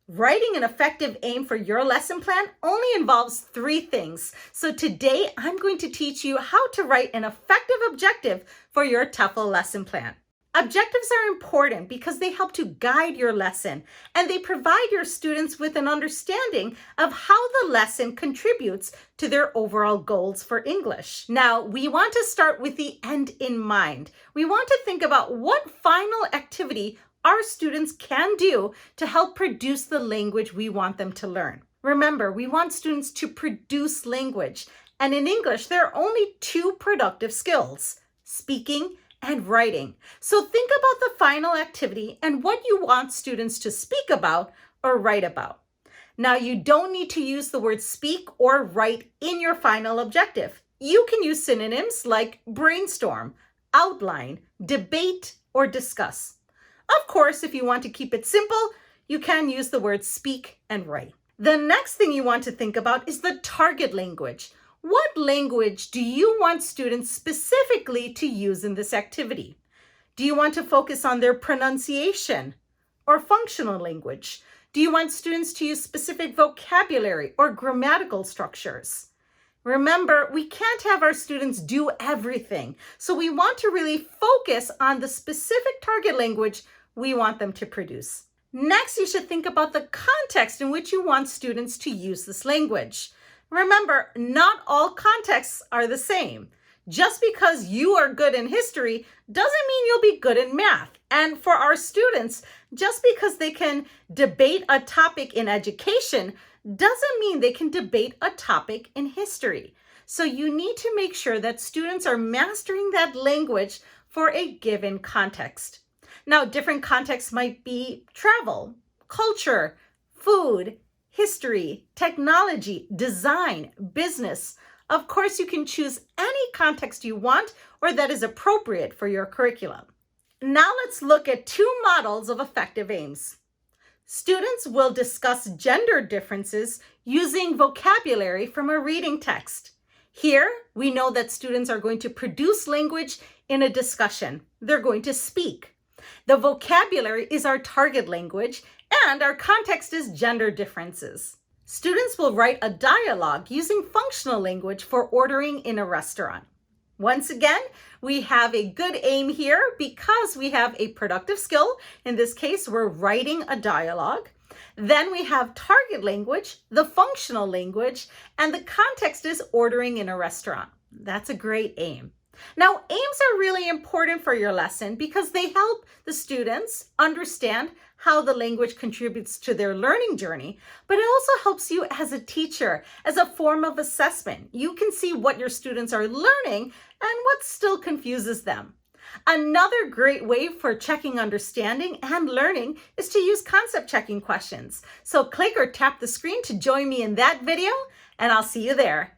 Writing an effective aim for your lesson plan only involves three things. So today I'm going to teach you how to write an effective objective for your TEFL lesson plan. Objectives are important because they help to guide your lesson and they provide your students with an understanding of how the lesson contributes to their overall goals for English. Now, we want to start with the end in mind. We want to think about what final activity our students can do to help produce the language we want them to learn. Remember, we want students to produce language. And in English, there are only two productive skills: speaking and writing. So think about the final activity and what you want students to speak about or write about. Now, you don't need to use the word speak or write in your final objective. You can use synonyms like brainstorm, outline, debate, or discuss. Of course, if you want to keep it simple, you can use the words speak and write. The next thing you want to think about is the target language. What language do you want students specifically to use in this activity? Do you want to focus on their pronunciation or functional language? Do you want students to use specific vocabulary or grammatical structures? Remember, we can't have our students do everything, so we want to really focus on the specific target language we want them to produce. Next, you should think about the context in which you want students to use this language. Remember, not all contexts are the same. Just because you are good in history doesn't mean you'll be good in math. And for our students, just because they can debate a topic in education doesn't mean they can debate a topic in history. So you need to make sure that students are mastering that language for a given context. Now, different contexts might be travel, culture, food, history, technology, design, business. Of course, you can choose any context you want or that is appropriate for your curriculum. Now let's look at two models of effective aims. Students will discuss gender differences using vocabulary from a reading text. Here, we know that students are going to produce language in a discussion. They're going to speak. The vocabulary is our target language, and our context is gender differences. Students will write a dialogue using functional language for ordering in a restaurant. Once again, we have a good aim here because we have a productive skill. In this case, we're writing a dialogue. Then we have target language, the functional language, and the context is ordering in a restaurant. That's a great aim. Now, aims are really important for your lesson because they help the students understand how the language contributes to their learning journey, but it also helps you as a teacher, as a form of assessment. You can see what your students are learning and what still confuses them. Another great way for checking understanding and learning is to use concept checking questions. So click or tap the screen to join me in that video, and I'll see you there.